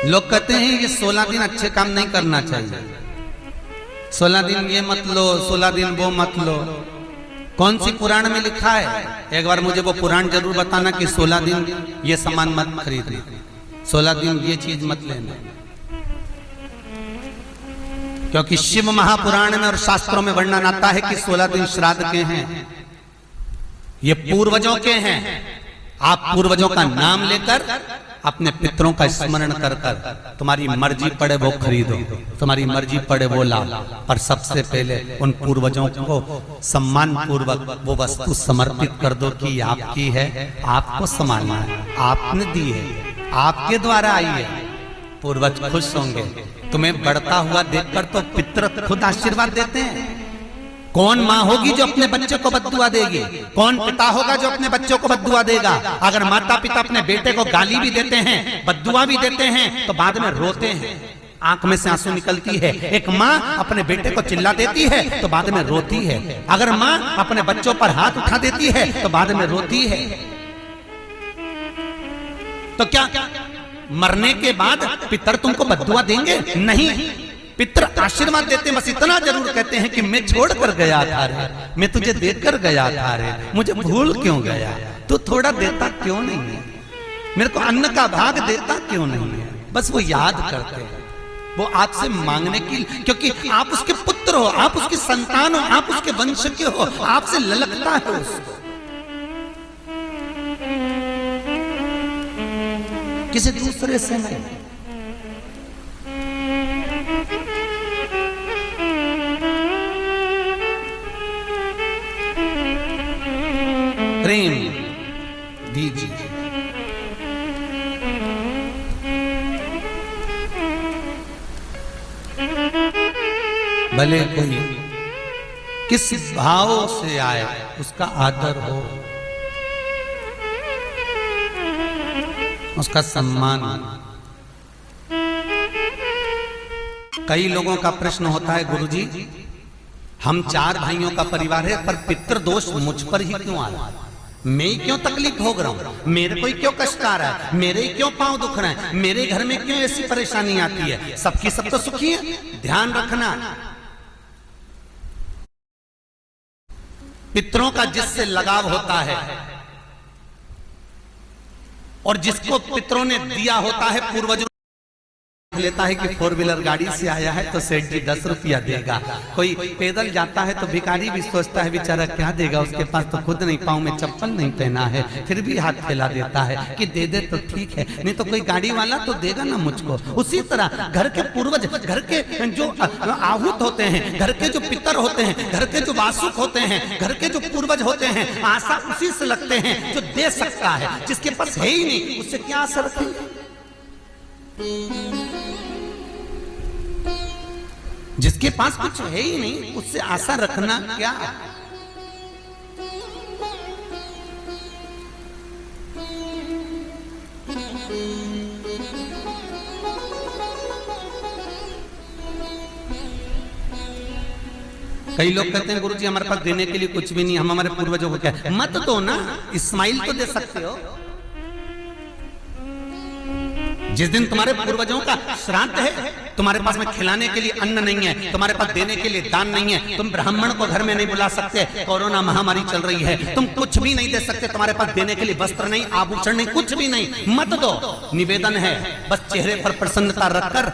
लोग कहते हैं ये 16 दिन अच्छे काम नहीं करना चाहिए, 16 दिन ये मत लो, 16 दिन वो मत लो। कौन सी पुराण में लिखा है? एक बार मुझे वो पुराण जरूर बताना कि 16 दिन ये सामान मत खरीदना, 16 दिन ये चीज मत लेना। क्योंकि शिव महापुराण में और शास्त्रों में वर्णन आता है कि 16 दिन श्राद्ध के हैं, ये पूर्वजों के हैं। आप पूर्वजों का नाम लेकर अपने पितरों का स्मरण कर कर तुम्हारी मर्जी पड़े वो खरीदो, तुम्हारी मर्जी पड़े वो लाओ, पर सबसे पहले उन पूर्वजों को सम्मान पूर्वक वो वस्तु समर्पित कर दो कि आपकी है, आपको संभालना है, आपने दी है, आपके द्वारा आई है। पूर्वज खुश होंगे। तुम्हें बढ़ता हुआ देखकर तो पितर खुद आशीर्वाद देते हैं। कौन माँ होगी जो अपने बच्चे को बद्दुआ देगी? कौन पिता होगा जो अपने बच्चों को बद्दुआ देगा? अगर माता पिता अपने बेटे को गाली भी देते हैं, बद्दुआ भी देते हैं, तो बाद में रोते हैं, आंख में से आंसू निकलती है। एक माँ अपने बेटे को चिल्ला देती है तो बाद में रोती है। अगर माँ अपने बच्चों पर हाथ उठा देती है तो बाद में रोती है। तो क्या मरने के बाद पितर तुमको बद्दुआ देंगे? नहीं, पितर आशीर्वाद देते, बस इतना जरूर कहते हैं कि मैं छोड़ कर गया था रे, मैं तुझे देकर गया था रे, मुझे भूल क्यों गया? तू थोड़ा देता क्यों नहीं है? मेरे को अन्न का भाग देता क्यों नहीं है? बस वो याद करते हैं, वो आपसे मांगने की, क्योंकि आप उसके पुत्र हो, आप उसकी संतान हो, आप उसके वंश के हो, आपसे ललकता है उसको, किसी दूसरे से नहीं। प्रेम दीजिए। भले कोई किस भाव से आए उसका आदर हो, उसका सम्मान। कई लोगों का प्रश्न होता है, गुरुजी हम 4 भाइयों का परिवार है, पर पितृ दोष मुझ पर ही क्यों आ रहा है? मैं क्यों तकलीफ भोग रहा हूं? मेरे को क्यों कष्ट आ रहा है? मेरे क्यों पांव दुख रहे हैं? मेरे घर में क्यों ऐसी परेशानी आती है? सबकी सब तो सुखी है। ध्यान रखना, पितरों का जिससे लगाव होता है और जिसको पितरों ने दिया होता है, पूर्वजों लेता है कि 4 व्हीलर गाड़ी से आया है तो सेठ जी 10 रुपया देगा। कोई पैदल जाता है तो भिखारी भी सोचता है बेचारा क्या देगा, उसके पास तो खुद नहीं, पाँव में चप्पल नहीं पहना है, फिर भी हाथ फैला देता है कि दे दे तो ठीक है, नहीं तो कोई गाड़ी वाला तो देगा ना मुझको। उसी तरह घर के पूर्वज, घर के जो आहूत होते हैं, घर के जो पितर होते हैं, घर के जो वासुक होते हैं, घर के जो पूर्वज होते हैं, आशा उसी से लगते हैं जो दे सकता है। जिसके पास है ही नहीं उससे क्या आशा रखेंगे? जिसके पास कुछ है ही नहीं उससे आशा रखना क्या? कई लोग कहते हैं गुरुजी हमारे पास देने के लिए कुछ भी नहीं, हम हमारे पूर्वजों को क्या? मत दो ना, इस्माइल तो दे सकते हो। जिस दिन तुम्हारे पूर्वजों का श्राद्ध है, तुम्हारे पास में खिलाने के लिए अन्न नहीं है, तुम्हारे पास देने के लिए दान नहीं है, तुम ब्राह्मण को घर में नहीं बुला सकते, कोरोना महामारी चल रही है, तुम कुछ भी नहीं दे सकते, तुम्हारे पास देने के लिए वस्त्र नहीं, आभूषण नहीं, कुछ भी नहीं, मत दो। निवेदन है बस चेहरे पर प्रसन्नता रखकर,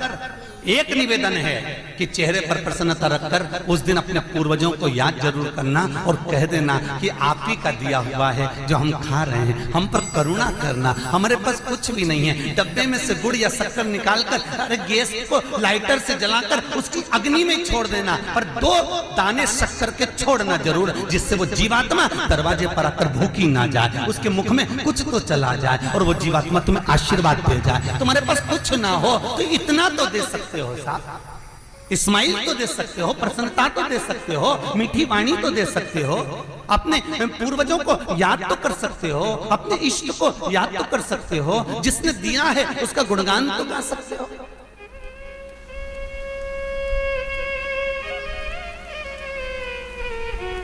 एक निवेदन है कि चेहरे पर प्रसन्नता रखकर उस दिन अपने पूर्वजों को याद जरूर करना और कह देना कि आप ही का दिया हुआ है जो हम खा रहे हैं, हम पर करुणा करना। हमारे पास कुछ भी नहीं है, डब्बे में से गुड़ या शक्कर निकालकर अरे गैस को लाइटर से जलाकर उसकी अग्नि में छोड़ देना, पर 2 दाने शक्कर के छोड़ना जरूर, जिससे वो जीवात्मा दरवाजे पर आकर भूखी ना जाए, उसके मुख में कुछ तो चला जाए और वो जीवात्मा तुम्हें आशीर्वाद दे जाए। तुम्हारे पास कुछ ना हो तो इतना तो दे सकते हो साहब, इस्माइल तो दे सकते हो, प्रसन्नता तो दे सकते हो, मीठी वाणी तो दे सकते हो, अपने पूर्वजों को याद तो कर सकते हो, अपने इष्ट को याद तो कर सकते हो, जिसने दिया है उसका गुणगान तो गा सकते हो।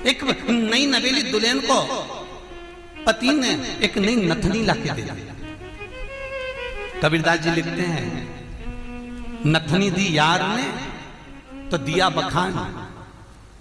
एक नई नवेली दुल्हन को पति ने एक नई नथनी लाके दे दी। कबीरदास जी लिखते हैं नथनी दी यार ने तो दिया बखान।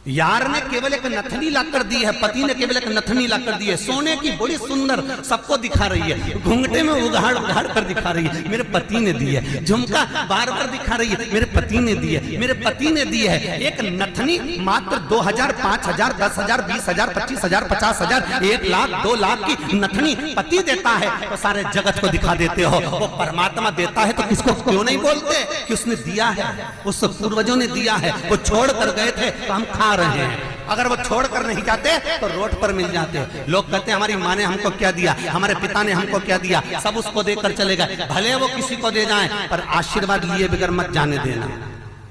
यार ने केवल एक नथनी लाकर दी है, पति ने केवल एक नथनी लाकर दी है, सोने की बड़ी सुंदर, सबको दिखा रही है, घूंघटे में उघाड़ उघाड़ कर दिखा रही है, मेरे पति ने दी है, झुमका बार बार दिखा रही है, मेरे पति ने दी है, मेरे पति ने दी है। एक नथनी मात्र 2000, 5000, 10,000, 20,000, 25,000, 50,000, 1 लाख 2 लाख की नथनी पति देता है तो सारे जगत को दिखा देते हो। वो परमात्मा देता है तो किसको क्यों नहीं बोलते कि उसने दिया है, उस पूर्वजों ने दिया है। वो छोड़ कर गए थे तो हम खा रहे हैं, अगर वो छोड़कर नहीं जाते तो रोड पर मिल जाते। लोग कहते हैं हमारी माँ ने हमको क्या दिया, हमारे पिता ने हमको क्या दिया, सब उसको देकर चले गए। भले वो किसी को दे जाएं पर आशीर्वाद लिए बगैर मत जाने देना।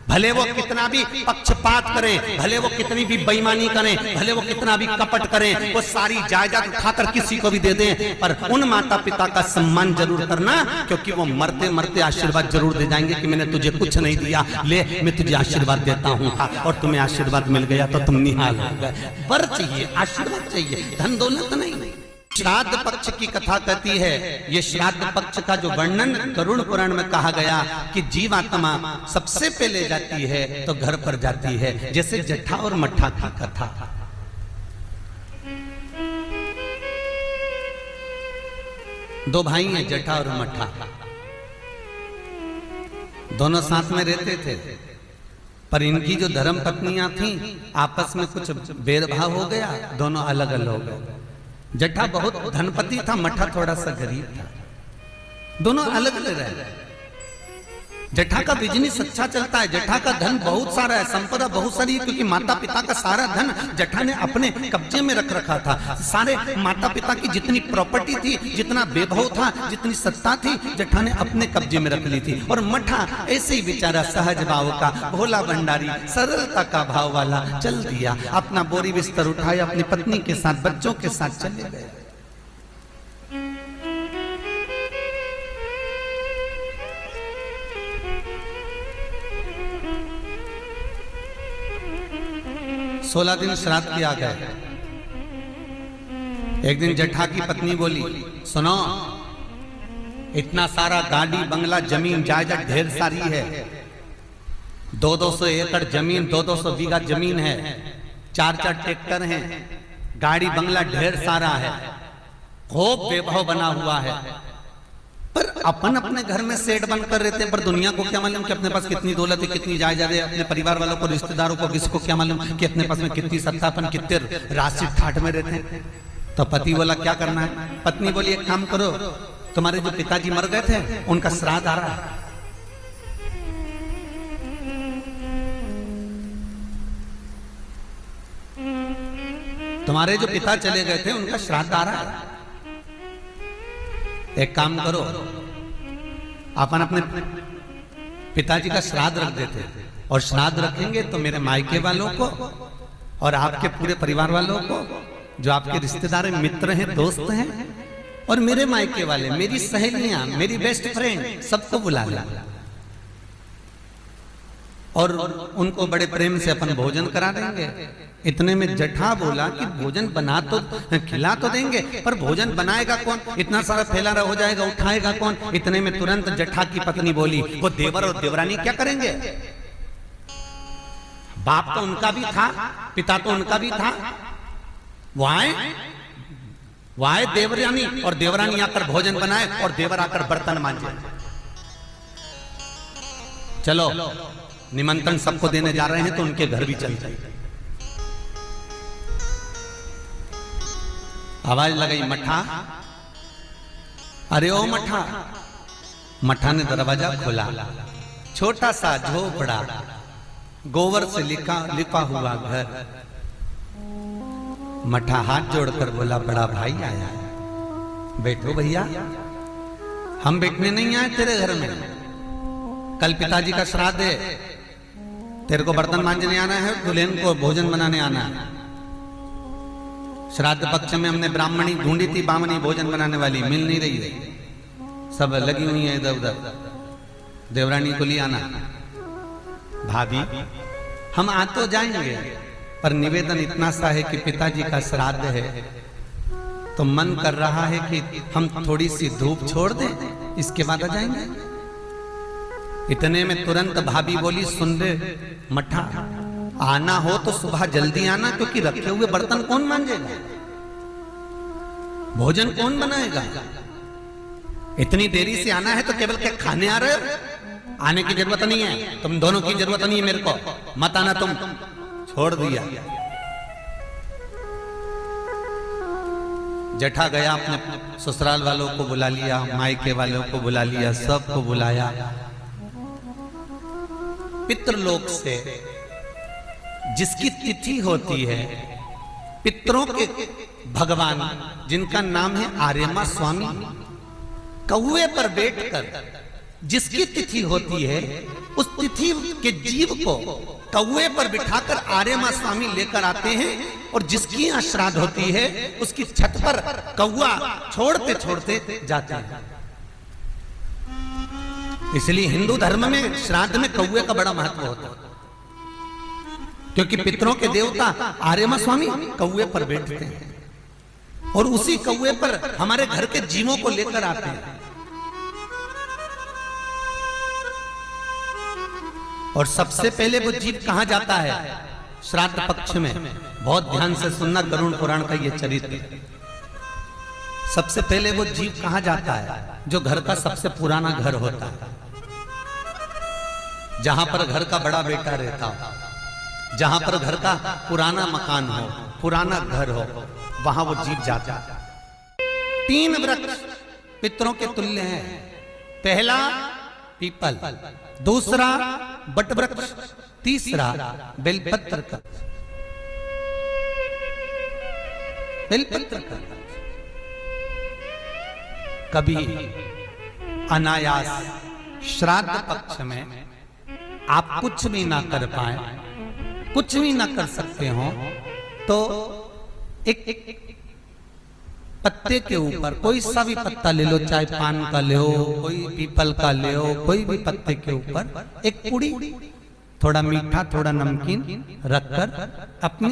भले वो कितना भी पक्षपात करें, भले वो कितनी भी बेईमानी करें, भले वो कितना भी कपट करें, वो सारी जायदाद उठाकर किसी को भी दे दें, पर उन माता पिता का सम्मान जरूर करना, क्योंकि वो मरते मरते आशीर्वाद जरूर दे जाएंगे कि मैंने तुझे कुछ नहीं दिया, ले मैं तुझे आशीर्वाद देता हूँ, और तुम्हें आशीर्वाद मिल गया तो तुम निहाल हो गए। वर चाहिए, आशीर्वाद चाहिए, धन दौलत नहीं। श्राद्ध पक्ष की कथा कहती है, ये श्राद्ध पक्ष का जो वर्णन गरुड़ पुराण में कहा गया कि जीवात्मा सबसे पहले जाती है तो घर पर जाती है, जैसे जट्ठा और मट्ठा की कथा। दो भाई हैं, जट्ठा और मट्ठा, दोनों साथ में रहते थे, पर इनकी जो धर्म पत्नियां थीं आपस में कुछ भेदभाव हो गया, दोनों अलग अलग हो गए। जट्ठा बहुत धनपति था, मट्ठा थोड़ा सा गरीब था, दोनों अलग अलग रहे। जट्ठा का बिजनेस अच्छा चलता है, जट्ठा का धन बहुत सारा है, संपदा बहुत सारी है, क्योंकि माता पिता का सारा धन जट्ठा ने अपने कब्जे में रख रखा था। सारे माता पिता की जितनी प्रॉपर्टी थी, जितना वैभव था, जितनी सत्ता थी, जट्ठा ने अपने कब्जे में रख ली थी। और मट्ठा ऐसे ही बेचारा सहज भाव का, भोला भंडारी, सरलता का भाव वाला चल दिया, अपना बोरी बिस्तर उठाया, अपनी पत्नी के साथ, बच्चों के साथ चले गए। सोलह दिन श्राद्ध किया गया। एक दिन जट्ठा की पत्नी बोली, सुनो, इतना सारा गाड़ी बंगला जमीन जायदाद ढेर सारी है, 200 एकड़ जमीन, 200 बीघा जमीन है, 4 ट्रैक्टर हैं, गाड़ी बंगला ढेर सारा है, खूब वैभव बना हुआ है, पर अपन अपने घर में सेठ बनकर रहते हैं, पर दुनिया को क्या मालूम कि अपने पास कितनी दौलत है, कितनी जायदाद है, अपने परिवार वालों को, रिश्तेदारों को, किसको क्या मालूम कि अपने पास में कितनी सत्ता, अपन कितने राशि ठाठ में रहते हैं। तो पति बोला क्या करना है, पत्नी बोली एक काम करो, तुम्हारे जो पिताजी मर गए थे उनका श्राद्ध आ रहा है, तुम्हारे जो पिता चले गए थे उनका श्राद्ध आ रहा है, एक काम करो, अपन अपने पिताजी का श्राद्ध रख देते, और श्राद्ध रखेंगे तो मेरे मायके वालों को और आपके पूरे परिवार वालों को, जो आपके रिश्तेदार मित्र हैं, दोस्त हैं, और मेरे मायके वाले, मेरी सहेलियां, मेरी बेस्ट फ्रेंड, सबको बुला लें, और उनको बड़े प्रेम से अपन भोजन करा देंगे। इतने में जट्ठा बोला कि भोजन बना तो खिला तो देंगे, पर भोजन बनाएगा कौन, इतना सारा फैलारा हो जाएगा, उठाएगा कौन। इतने में तुरंत जट्ठा की पत्नी बोली, वो देवर और देवरानी क्या करेंगे, बाप तो उनका भी था, पिता तो उनका भी था, वो आए देवरानी, और देवरानी आकर भोजन बनाए और देवर आकर बर्तन मांजे। चलो निमंत्रण सबको देने जा रहे हैं तो उनके घर भी चल जाए। आवाज लगाई, मट्ठा, अरे ओ मट्ठा। मट्ठा ने दरवाजा खोला, छोटा सा झोपड़ा, गोबर से लिपा हुआ घर। मट्ठा हाथ जोड़कर बोला, बड़ा भाई आया है, बैठो भैया, हम बैठने नहीं आए तेरे घर में, कल पिताजी का श्राद्ध है, तेरे को बर्तन मांजने आना है, दुल्हन को भोजन बनाने आना है। श्राद्ध पक्ष में हमने ब्राह्मणी ढूंढी थी, बामनी भोजन बनाने वाली मिल नहीं रही है, सब लगी हुई है इधर उधर, देवरानी को ले आना। भाभी हम आ तो जाएंगे, पर निवेदन इतना सा है कि पिताजी का श्राद्ध है, तो मन कर रहा है कि हम थोड़ी सी धूप छोड़ दें, इसके बाद आ जाएंगे। इतने में तुरंत भाभी बोली, सुन रे मठा, आना हो तो सुबह जल्दी आना, क्योंकि रखे हुए बर्तन कौन मांजेगा, भोजन कौन बनाएगा। इतनी देरी से आना है तो केवल क्या खाने आ रहे हो? आने की जरूरत नहीं है, तुम दोनों की जरूरत नहीं है मेरे को, मत आना तुम। छोड़ दिया। जेठा गया, अपने ससुराल वालों को बुला लिया, मायके वालों को बुला लिया, सबको बुलाया। पितृलोक से जिसकी तिथि होती है, पितरों के भगवान जिनका नाम है आर्यमा स्वामी, कौवे पर बैठकर जिसकी तिथि होती है, उस तिथि के जीव को कौवे पर बिठाकर आर्यमा स्वामी लेकर आते हैं, और जिसकी यहाँ श्राद्ध होती है उसकी छत पर कौवा छोड़ते छोड़ते जाते हैं। इसलिए हिंदू धर्म में श्राद्ध में कौवे का बड़ा महत्व होता है, क्योंकि पितरों के देवता आर्यमा स्वामी कौवे पर बैठते हैं, और उसी कौवे पर हमारे घर के जीवों को लेकर आते हैं। और सबसे पहले वो जीव कहां जाता है श्राद्ध पक्ष में? बहुत ध्यान से सुनना गरुड़ पुराण का ये चरित्र। सबसे पहले वो जीव कहां जाता है? जो घर का सबसे पुराना घर होता है, जहां पर घर का बड़ा बेटा रहता हो, जहां पर घर का पुराना मकान हो, पुराना घर हो, वहां वो जीव जाता है। 3 वृक्ष पितरों के तुल्य हैं। पहला पीपल, दूसरा बटवृक्ष, तीसरा बेलपत्र का। बेलपत्र का कभी अनायास श्राद्ध पक्ष में आप कुछ भी ना कर पाए, कुछ भी ना कर सकते हो, तो एक पत्ते के ऊपर कोई सा भी पत्ता ले लो, चाहे पान का ले हो, कोई पीपल का ले हो, कोई भी पत्ते के ऊपर एक पुड़ी, थोड़ा मीठा थोड़ा नमकीन रखकर अपनी